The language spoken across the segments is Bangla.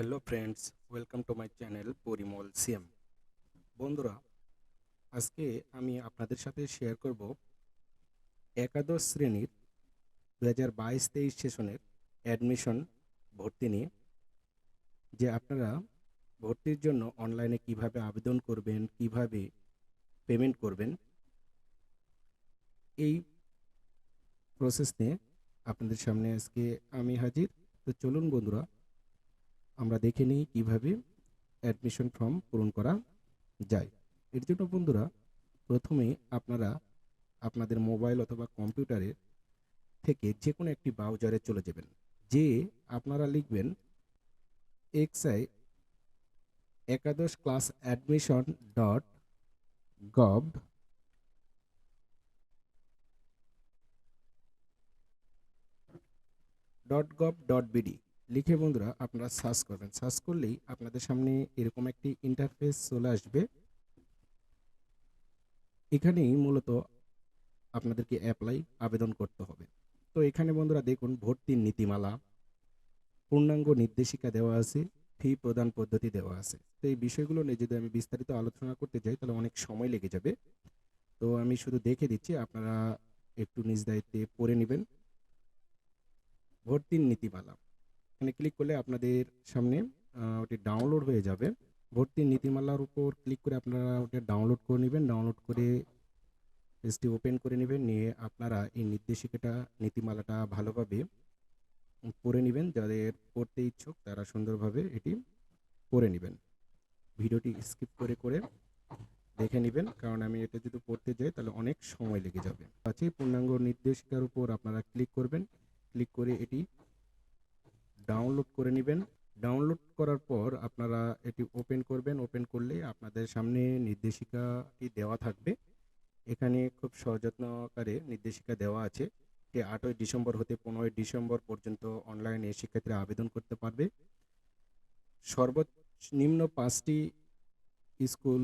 Hello friends, welcome to my channel Parimal CM. বন্ধুরা, আজকে আমি আপনাদের সাথে শেয়ার করব একাদশ শ্রেণীর 2022-23 সেশনের অ্যাডমিশন ভর্তি নিয়ে। যে আপনারা ভর্তির জন্য অনলাইনে কিভাবে আবেদন করবেন, কিভাবে পেমেন্ট করবেন, এই প্রসেস নিয়ে আপনাদের সামনে আজকে আমি হাজির। তো চলুন বন্ধুরা, আমরা দেখে নিই কিভাবে অ্যাডমিশন ফর্ম পূরণ করা যায়। এর জন্য বন্ধুরা, প্রথমে আপনারা আপনাদের মোবাইল অথবা কম্পিউটারে থেকে যে কোনো একটি ব্রাউজারে চলে যাবেন। যে আপনারা লিখবেন এক্সআই একাদশ ক্লাস অ্যাডমিশন .gov.bd লিখে বন্ধুরা আপনারা সার্চ করবেন। সার্চ করলেই আপনাদের সামনে এরকম একটি ইন্টারফেস চলে আসবে। এখানেই মূলত আপনাদেরকে আবেদন করতে হবে। তো এখানে বন্ধুরা দেখুন, ভর্তির নীতিমালা, পূর্ণাঙ্গ নির্দেশিকা দেওয়া আছে, ফি প্রদান পদ্ধতি দেওয়া আছে। তো এই বিষয়গুলো নিয়ে যদি আমি বিস্তারিত আলোচনা করতে যাই তাহলে অনেক সময় লেগে যাবে। তো আমি শুধু দেখে দিচ্ছি, আপনারা একটু নিজ দায়িত্বে পড়ে নেবেন। ভর্তির নীতিমালা এখানে ক্লিক করলে আপনাদের সামনে ওটি ডাউনলোড হয়ে যাবে। ভর্তির নীতিমালার উপর ক্লিক করে আপনারা ওটা ডাউনলোড করে নেবেন। ডাউনলোড করে পেজটি ওপেন করে নেবেন। নিয়ে আপনারা এই নীতিমালাটা ভালোভাবে পড়ে নেবেন। যাদের পড়তে ইচ্ছুক তারা সুন্দরভাবে এটি পড়ে নেবেন। ভিডিওটি স্কিপ করে করে দেখে নেবেন, কারণ আমি এটা যদি পড়তে যাই তাহলে অনেক সময় লেগে যাবে। আছে পূর্ণাঙ্গ নির্দেশিকার উপর আপনারা ক্লিক করবেন। ক্লিক করে এটি ডাউনলোড করে নেবেন। ডাউনলোড করার পর আপনারা এটি ওপেন করবেন। ওপেন করলে আপনাদের সামনে নির্দেশিকাটি দেওয়া থাকবে। এখানে খুব সযত্নকারে নির্দেশিকা দেওয়া আছে যে 8ই ডিসেম্বর হতে 15ই ডিসেম্বর পর্যন্ত অনলাইনে শিক্ষার্থীরা আবেদন করতে পারবে। সর্বনিম্ন 5টি স্কুল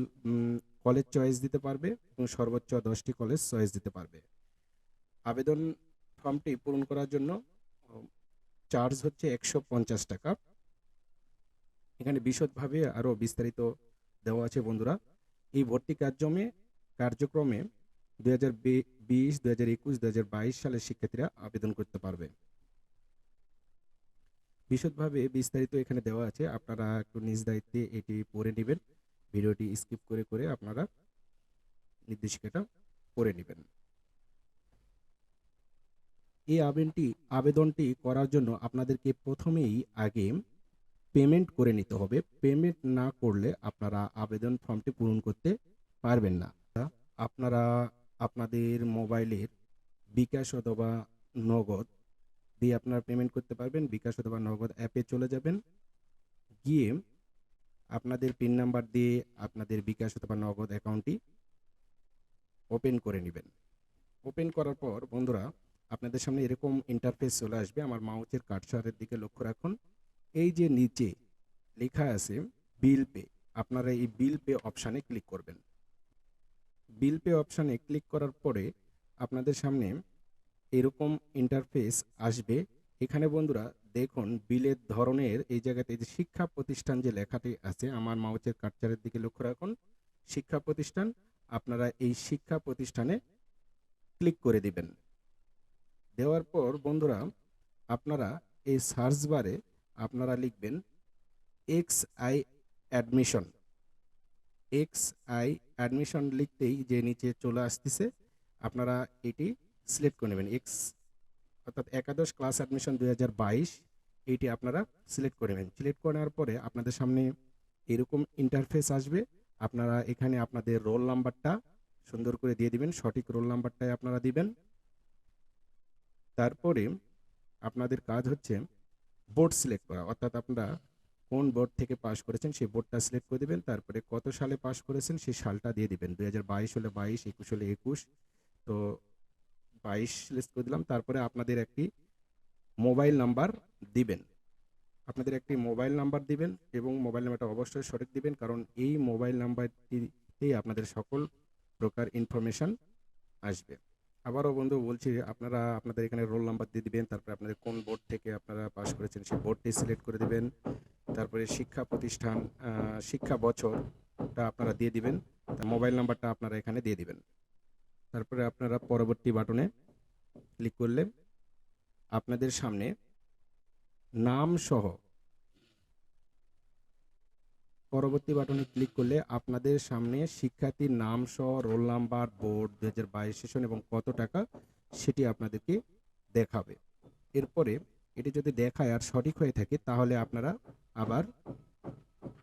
কলেজ চয়েস দিতে পারবে এবং সর্বোচ্চ 10টি কলেজ চয়েস দিতে পারবে। আবেদন ফর্মটি পূরণ করার জন্য চার্জ হচ্ছে 150 টাকা। এখানে বিশদভাবে আরও বিস্তারিত দেওয়া আছে বন্ধুরা। এই ভর্তি কার্যক্রমে 2020, 2021, 2022 সালের শিক্ষার্থীরা আবেদন করতে পারবে। বিশদভাবে বিস্তারিত এখানে দেওয়া আছে, আপনারা একটু নিজ দায়িত্বে এটি পড়ে নেবেন। ভিডিওটি স্কিপ করে করে আপনারা নির্দেশিকাটা পড়ে নেবেন। এই আবেদনটি করার জন্য আপনাদেরকে প্রথমেই আগে পেমেন্ট করে নিতে হবে। পেমেন্ট না করলে আপনারা আবেদন ফর্মটি পূরণ করতে পারবেন না। আপনারা আপনাদের মোবাইলের বিকাশ অথবা নগদ দিয়ে আপনারা পেমেন্ট করতে পারবেন। বিকাশ অথবা নগদ অ্যাপে চলে যাবেন। গিয়ে আপনাদের পিন নাম্বার দিয়ে আপনাদের বিকাশ অথবা নগদ অ্যাকাউন্টটি ওপেন করে নেবেন। ওপেন করার পর বন্ধুরা আপনাদের সামনে এরকম ইন্টারফেস চলে আসবে। আমার মাউসের কার্সারের দিকে লক্ষ্য রাখুন। এই যে নিচে লেখা আছে বিল পে, আপনারা এই বিল পে অপশানে ক্লিক করবেন। বিল পে অপশানে ক্লিক করার পরে আপনাদের সামনে এরকম ইন্টারফেস আসবে। এখানে বন্ধুরা দেখুন, বিলের ধরনের এই জায়গাতে যে শিক্ষা প্রতিষ্ঠান যে লেখাটি আছে, আমার মাউসের কার্সারের দিকে লক্ষ্য রাখুন, শিক্ষা প্রতিষ্ঠান। আপনারা এই শিক্ষা প্রতিষ্ঠানে ক্লিক করে দিবেন। দেওয়ার পর বন্ধুরা আপনারা এই সার্চ বারে আপনারা লিখবেন এক্সআই অ্যাডমিশন। এক্সআই অ্যাডমিশন লিখতেই যে নিচে চলে আসতেছে, আপনারা এটি সিলেক্ট করে নেবেন। অর্থাৎ একাদশ ক্লাস অ্যাডমিশন 2022 এইটি আপনারা সিলেক্ট করে নেবেন। সিলেক্ট করে নেওয়ার পরে আপনাদের সামনে এরকম ইন্টারফেস আসবে। আপনারা এখানে আপনাদের রোল নাম্বারটা সুন্দর করে দিয়ে দিবেন। সঠিক রোল নাম্বারটাই আপনারা দিবেন। তারপরে আপনাদের কাজ হচ্ছে বোর্ড সিলেক্ট করা, অর্থাৎ আপনারা কোন বোর্ড থেকে পাস করেছেন সেই বোর্ডটা সিলেক্ট করে দিবেন। তারপরে কত সালে পাস করেছেন সেই সালটা দিয়ে দিবেন। 2022 হলে 22, 21 হলে 21, তো 22 সিলেক্ট করে দিলাম। তারপরে আপনাদের একটি মোবাইল নাম্বার দিবেন। আপনাদের একটি মোবাইল নাম্বার দিবেন এবং মোবাইল নাম্বারটা অবশ্যই সঠিক দিবেন, কারণ এই মোবাইল নাম্বারটিতেই আপনাদের সকল প্রকার ইনফরমেশন আসবে। আবারও বন্ধু বলছি, আপনারা আপনাদের এখানে রোল নাম্বার দিয়ে দিবেন। তারপরে আপনাদের কোন বোর্ড থেকে আপনারা পাস করেছেন সেই বোর্ডটি সিলেক্ট করে দিবেন। তারপরে শিক্ষা প্রতিষ্ঠান, শিক্ষা বছরটা আপনারা দিয়ে দিবেন, মোবাইল নাম্বারটা আপনারা এখানে দিয়ে দিবেন। তারপরে আপনারা পরবর্তী বাটনে ক্লিক করলে আপনাদের সামনে নাম সহ, পরবর্তী বাটনে ক্লিক করলে আপনাদের সামনে শিক্ষার্থীর নাম সহ রোল নাম্বার, বোর্ড 2022 সেশন এবং কত টাকা সেটি আপনাদেরকে দেখাবে। এরপরে এটি যদি দেখায় আর সঠিক হয়ে থাকে তাহলে আপনারা আবার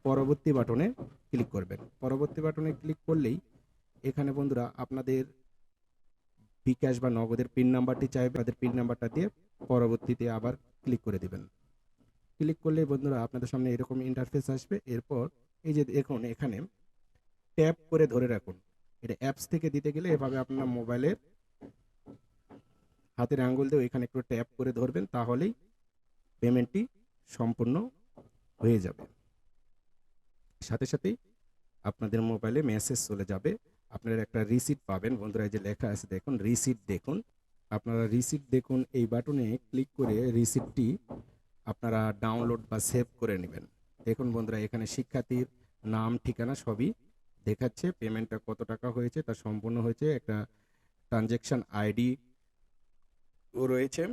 পরবর্তী বাটনে ক্লিক করবেন। পরবর্তী বাটনে ক্লিক করলেই এখানে বন্ধুরা আপনাদের বিকাশ বা নগদের পিন নাম্বারটি চাইবে, তাদের পিন নাম্বারটা দিয়ে পরবর্তীতে আবার ক্লিক করে দিবেন। ক্লিক করলে বন্ধুরা আপনাদের সামনে এরকম ইন্টারফেস আসবে। এরপর এই যে দেখুন এখানে ট্যাপ করে ধরে রাখুন, এটা অ্যাপস থেকে দিতে গেলে এভাবে আপনার মোবাইলের হাতের আঙ্গুল দিয়ে এখানে একটু ট্যাপ করে ধরবেন, তাহলেই পেমেন্টটি সম্পূর্ণ হয়ে যাবে। সাথে সাথেই আপনাদের মোবাইলে মেসেজ চলে যাবে, আপনারা একটা রিসিট পাবেন। বন্ধুরা এই যে লেখা আছে দেখুন, রিসিট দেখুন, আপনারা রিসিট দেখুন, এই বাটনে ক্লিক করে রিসিটটি আপনারা ডাউনলোড বা সেভ করে নেবেন। দেখুন বন্ধুরা এখানে শিক্ষার্থীর নাম, ঠিকানা সবই দেখাচ্ছে, পেমেন্টটা কত টাকা হয়েছে তা সম্পূর্ণ হয়েছে, একটা ট্রানজ্যাকশন আইডি ও রয়েছে।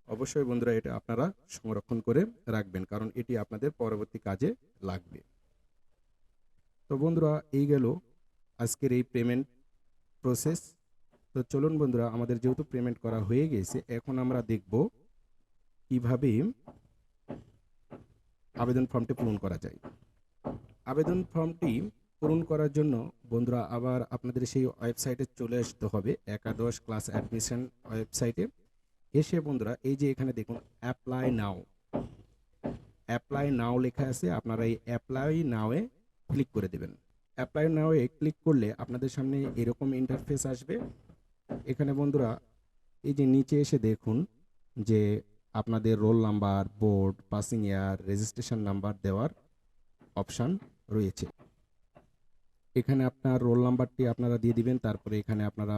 অবশ্যই বন্ধুরা এটা আপনারা সংরক্ষণ করে রাখবেন, কারণ এটি আপনাদের পরবর্তী কাজে লাগবে। তো বন্ধুরা এই গেল আজকের এই পেমেন্ট প্রসেস। তো চলুন বন্ধুরা, আমাদের যেহেতু পেমেন্ট করা হয়ে গেছে, এখন আমরা দেখব কিভাবে আবেদন ফর্মটি পূরণ করা যায়। আবেদন ফর্মটি পূরণ করার জন্য বন্ধুরা আবার আপনাদের সেই ওয়েবসাইটে চলে আসতে হবে, একাদশ ক্লাস অ্যাডমিশন ওয়েবসাইটে এসে বন্ধুরা এই যে এখানে দেখুন অ্যাপ্লাই নাও, অ্যাপ্লাই নাও লেখা আছে, আপনারা এই অ্যাপ্লাই নাওয়ে ক্লিক করে দেবেন। অ্যাপ্লাই নাওয়ে ক্লিক করলে আপনাদের সামনে এরকম ইন্টারফেস আসবে। এখানে বন্ধুরা এই যে নিচে এসে দেখুন যে আপনাদের রোল নাম্বার, বোর্ড, পাসিং ইয়ার, রেজিস্ট্রেশন নাম্বার দেওয়ার অপশান রয়েছে। এখানে আপনার রোল নাম্বারটি আপনারা দিয়ে দিবেন, তারপরে এখানে আপনারা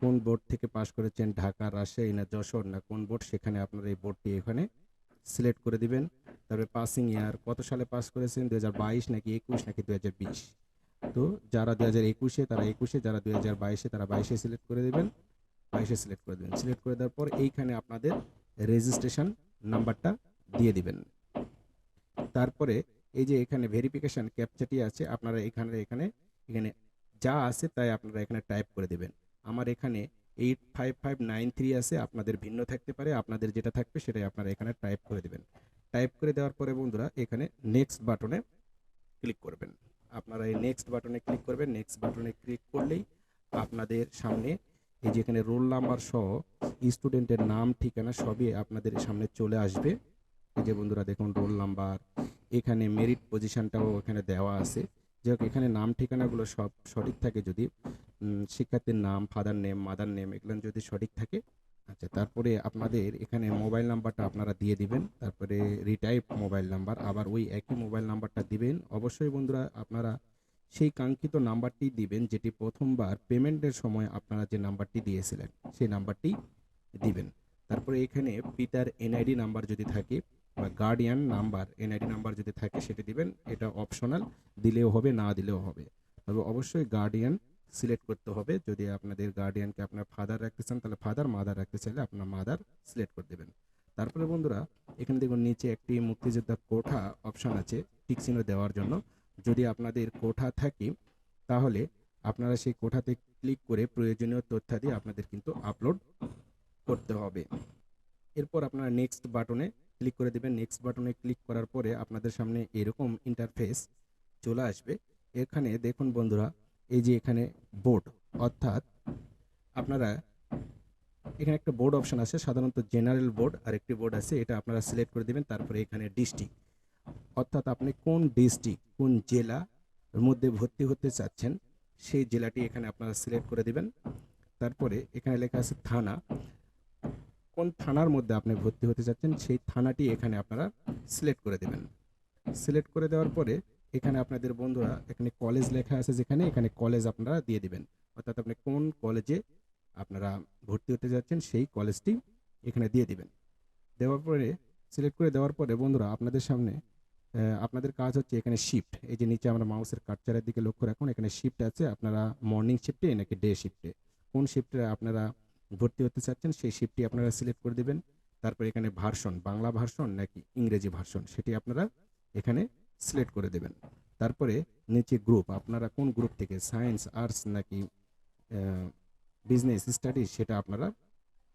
কোন বোর্ড থেকে পাশ করেছেন, ঢাকা, রাজশাহী না যশোর না কোন বোর্ড, সেখানে আপনারা এই বোর্ডটি এখানে সিলেক্ট করে দিবেন। তারপরে পাসিং ইয়ার কত সালে পাস করেছেন, 2022 নাকি 21 নাকি 2020। তো যারা 2021-এ তারা 21-এ, যারা 2022-এ তারা 22-এ সিলেক্ট করে দেবেন, 22-এ সিলেক্ট করে দেবেন। সিলেক্ট করে দেওয়ার পর এইখানে আপনাদের রেজিস্ট্রেশন নাম্বারটা দিয়ে দিবেন। তারপরে এই যে এখানে ভেরিফিকেশন ক্যাপচাটি আছে, আপনারা এখানে এখানে এখানে যা আছে তাই আপনারা এখানে টাইপ করে দেবেন। আমার এখানে 85593 আছে, আপনাদের ভিন্ন থাকতে পারে, আপনাদের যেটা থাকবে সেটাই আপনারা এখানে টাইপ করে দেবেন। টাইপ করে দেওয়ার পরে বন্ধুরা এখানে নেক্সট বাটনে ক্লিক করবেন। আপনারা এই নেক্সট বাটনে ক্লিক করবেন। নেক্সট বাটনে ক্লিক করলেই আপনাদের সামনে এই যে এখানে রোল নাম্বার সহ স্টুডেন্টের নাম, ঠিকানা সবই আপনাদের সামনে চলে আসবে। এই যে বন্ধুরা দেখুন রোল নাম্বার, এখানে মেরিট পজিশনটাও এখানে দেওয়া আছে। যাই হোক এখানে নাম ঠিকানাগুলো সব সঠিক থাকে, যদি শিক্ষার্থীর নাম, ফাদার নেম, মাদার নেম এগুলো যদি সঠিক থাকে, আচ্ছা, তারপরে আপনাদের এখানে মোবাইল নাম্বারটা আপনারা দিয়ে দিবেন, তারপরে রিটাইপ মোবাইল নাম্বার, আবার ওই একই মোবাইল নাম্বারটা দিবেন। অবশ্যই বন্ধুরা আপনারা সেই কাঙ্ক্ষিত নাম্বারটি দিবেন যেটি প্রথমবার পেমেন্টের সময় আপনারা যে নাম্বারটি দিয়েছিলেন সেই নাম্বারটি দিবেন। তারপরে এখানে পিতার এনআইডি নাম্বার যদি থাকে বা গার্ডিয়ান নাম্বার এনআইডি নাম্বার যদি থাকে সেটি দিবেন, এটা অপশনাল, দিলেও হবে না দিলেও হবে, তবে অবশ্যই গার্ডিয়ান সিলেক্ট করতে হবে। যদি আপনাদের গার্ডিয়ানকে আপনার ফাদার রাখতে চান তাহলে ফাদার, মাদার রাখতে চাইলে আপনার মাদার সিলেক্ট করে দেবেন। তারপরে বন্ধুরা এখানে দেখুন নিচে একটি মুক্তিযোদ্ধা কোঠা অপশন আছে টিক চিহ্ন দেওয়ার জন্য। যদি আপনাদের কোঠা থাকে তাহলে আপনারা সেই কোঠাতে ক্লিক করে প্রয়োজনীয় তথ্যাদি আপনাদের কিন্তু আপলোড করতে হবে। এরপর আপনারা নেক্সট বাটনে ক্লিক করে দেবেন। নেক্সট বাটনে ক্লিক করার পরে আপনাদের সামনে এরকম ইন্টারফেস চলে আসবে। এখানে দেখুন বন্ধুরা এই যে এখানে বোর্ড, অর্থাৎ আপনারা এখানে একটা বোর্ড অপশন আছে, সাধারণত জেনারেল বোর্ড আর একটি বোর্ড আছে, এটা আপনারা সিলেক্ট করে দেবেন। তারপরে এখানে ডিস্ট্রিক্ট, অর্থাৎ আপনি কোন ডিস্ট্রিক্ট, কোন জেলার মধ্যে ভর্তি হতে চাচ্ছেন সেই জেলাটি এখানে আপনারা সিলেক্ট করে দেবেন। তারপরে এখানে লেখা আছে থানা, কোন থানার মধ্যে আপনি ভর্তি হতে চাচ্ছেন সেই থানাটি এখানে আপনারা সিলেক্ট করে দেবেন। সিলেক্ট করে দেওয়ার পরে এখানে আপনাদের বন্ধুরা এখানে কলেজ লেখা আছে, যেখানে এখানে কলেজ আপনারা দিয়ে দিবেন, অর্থাৎ আপনি কোন কলেজে আপনারা ভর্তি হতে যাচ্ছেন সেই কলেজটি এখানে দিয়ে দিবেন। দেওয়ার পরে সিলেক্ট করে দেওয়ার পরে বন্ধুরা আপনাদের সামনে আপনাদের কাজ হচ্ছে এখানে শিফট, এই যে নিচে আমরা মাউসের কার্সারের দিকে লক্ষ্য রাখুন, এখানে শিফট আছে। আপনারা মর্নিং শিফটে নাকি ডে শিফটে, কোন শিফটে আপনারা ভর্তি হতে চাচ্ছেন সেই শিফটটি আপনারা সিলেক্ট করে দিবেন। তারপর এখানে ভার্সন, বাংলা ভার্সন নাকি ইংরেজি ভার্সন, সেটি আপনারা এখানে সিলেক্ট করে দেবেন। তারপরে নিচে গ্রুপ, আপনারা কোন গ্রুপ থেকে, সায়েন্স, আর্টস নাকি বিজনেস স্টাডিজ, সেটা আপনারা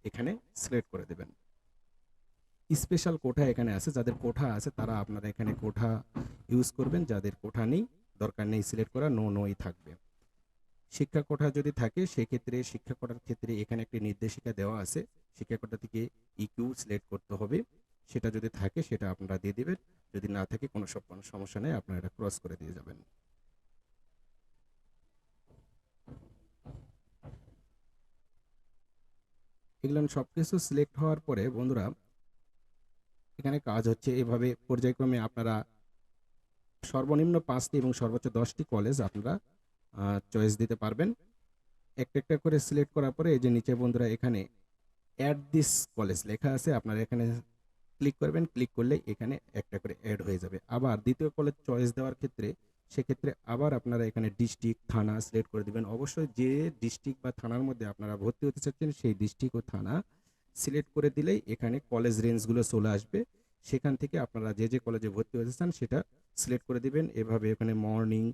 এখানে সিলেক্ট করে দেবেন। স্পেশাল কোঠা এখানে আছে, যাদের কোঠা আছে তারা আপনারা এখানে কোঠা ইউজ করবেন, যাদের কোঠা নেই, দরকার নেই সিলেক্ট করা, নো নোই থাকবে। শিক্ষা কোঠা যদি থাকে সেক্ষেত্রে শিক্ষা কোঠার ক্ষেত্রে এখানে একটি নির্দেশিকা দেওয়া আছে, শিক্ষা কোঠা থেকে ইকিউ সিলেক্ট করতে হবে। সেটা যদি থাকে সেটা আপনারা দিয়ে দিবেন, যদি না থাকে কোনো সমস্যা নেই, আপনারা এটা ক্রস করে দিয়ে যাবেন। এগুলো সবকিছু সিলেক্ট হওয়ার পরে বন্ধুরা এখানে কাজ হচ্ছে এভাবে পর্যায়ক্রমে আপনারা সর্বনিম্ন 5টি এবং সর্বোচ্চ 10টি কলেজ আপনারা চয়েস দিতে পারবেন। একটা একটা করে সিলেক্ট করার পরে এই যে নিচে বন্ধুরা এখানে অ্যাড দিস কলেজ লেখা আছে, আপনারা এখানে ক্লিক করবেন, ক্লিক করলে এখানে একটা করে অ্যাড হয়ে যাবে। আবার দ্বিতীয় কলেজ চয়েস দেওয়ার ক্ষেত্রে সেক্ষেত্রে আবার আপনারা এখানে ডিস্ট্রিক্ট, থানা সিলেক্ট করে দিবেন। অবশ্যই যে ডিস্ট্রিক্ট বা থানার মধ্যে আপনারা ভর্তি হতে চাচ্ছেন সেই ডিস্ট্রিক্ট ও থানা সিলেক্ট করে দিলেই এখানে কলেজ রেঞ্জগুলো চলে আসবে। সেখান থেকে আপনারা যে যে কলেজে ভর্তি হতে চান সেটা সিলেক্ট করে দিবেন। এভাবে এখানে মর্নিং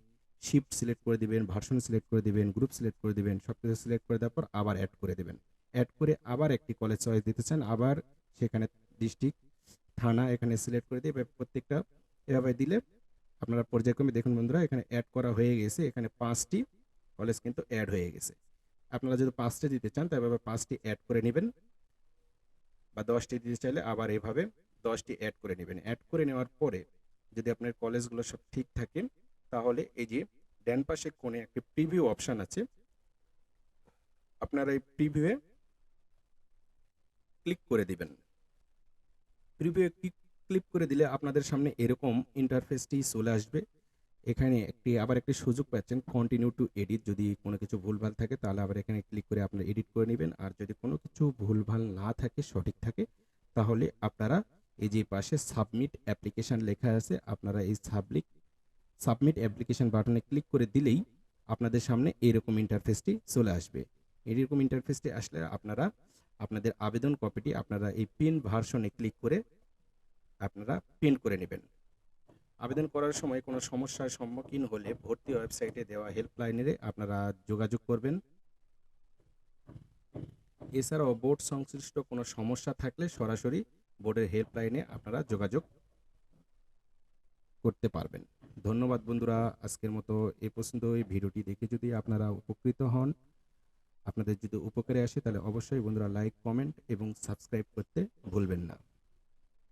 শিফট সিলেক্ট করে দিবেন, ভার্সন সিলেক্ট করে দিবেন, গ্রুপ সিলেক্ট করে দিবেন, সব কিছু সিলেক্ট করে দেওয়ার পর আবার অ্যাড করে দেবেন। অ্যাড করে আবার একটি কলেজ চয়েস দিতে চান, আবার সেখানে ডিস্ট্রিক্ট, থানা এখানে সিলেক্ট করে দিয়ে প্রত্যেকটা এভাবে দিলে আপনারা পর্যায়ক্রমে দেখুন বন্ধুরা এখানে অ্যাড করা হয়ে গেছে। এখানে 5টি কলেজ কিন্তু অ্যাড হয়ে গেছে। আপনারা যদি 5টি দিতে চান তবে 5টি অ্যাড করে নেবেন, বা 10টি দিতে চাইলে আবার এভাবে 10টি অ্যাড করে নেবেন। অ্যাড করে নেওয়ার পরে যদি আপনার কলেজগুলো সব ঠিক থাকে তাহলে এই যে ডান পাশে কোণে একটি প্রিভিউ অপশন আছে, আপনারা এই প্রিভিউয়ে ক্লিক করে দিবেন। প্রিভিউ ক্লিক করে দিলে আপনাদের সামনে এরকম ইন্টারফেসটি চলে আসবে। এখানে আবার একটি সুযোগ পাচ্ছেন কন্টিনিউ টু এডিট, যদি কোনো কিছু ভুলভাল থাকে তাহলে আবার এখানে ক্লিক করে আপনারা এডিট করে নেবেন। আর যদি কোনো কিছু ভুলভাল না থাকে, সঠিক থাকে, তাহলে আপনারা এই যে পাশে সাবমিট অ্যাপ্লিকেশন লেখা আছে, আপনারা এই সাবমিট অ্যাপ্লিকেশন বাটনে ক্লিক করে দিলেই আপনাদের সামনে এরকম ইন্টারফেসটি চলে আসবে। এরকম ইন্টারফেসটি আসলে আপনারা আপনাদের আবেদন কপিটি আপনারা এই প্রিন্ট ভার্সনে ক্লিক করে আপনারা প্রিন্ট করে নেবেন। আবেদন করার সময় কোনো সমস্যার সম্মুখীন হলে ভর্তি ওয়েবসাইটে দেওয়া হেল্পলাইনে আপনারা যোগাযোগ করবেন। এছাড়াও বোর্ড সংশ্লিষ্ট কোনো সমস্যা থাকলে সরাসরি বোর্ডের হেল্পলাইনে আপনারা যোগাযোগ করতে পারবেন। ধন্যবাদ বন্ধুরা, আজকের মতো এ পর্যন্তই। ভিডিওটি দেখে যদি আপনারা উপকৃত হন, আপনাদের যদি উপকারে আসে তাহলে অবশ্যই বন্ধুরা লাইক, কমেন্ট এবং সাবস্ক্রাইব করতে ভুলবেন না।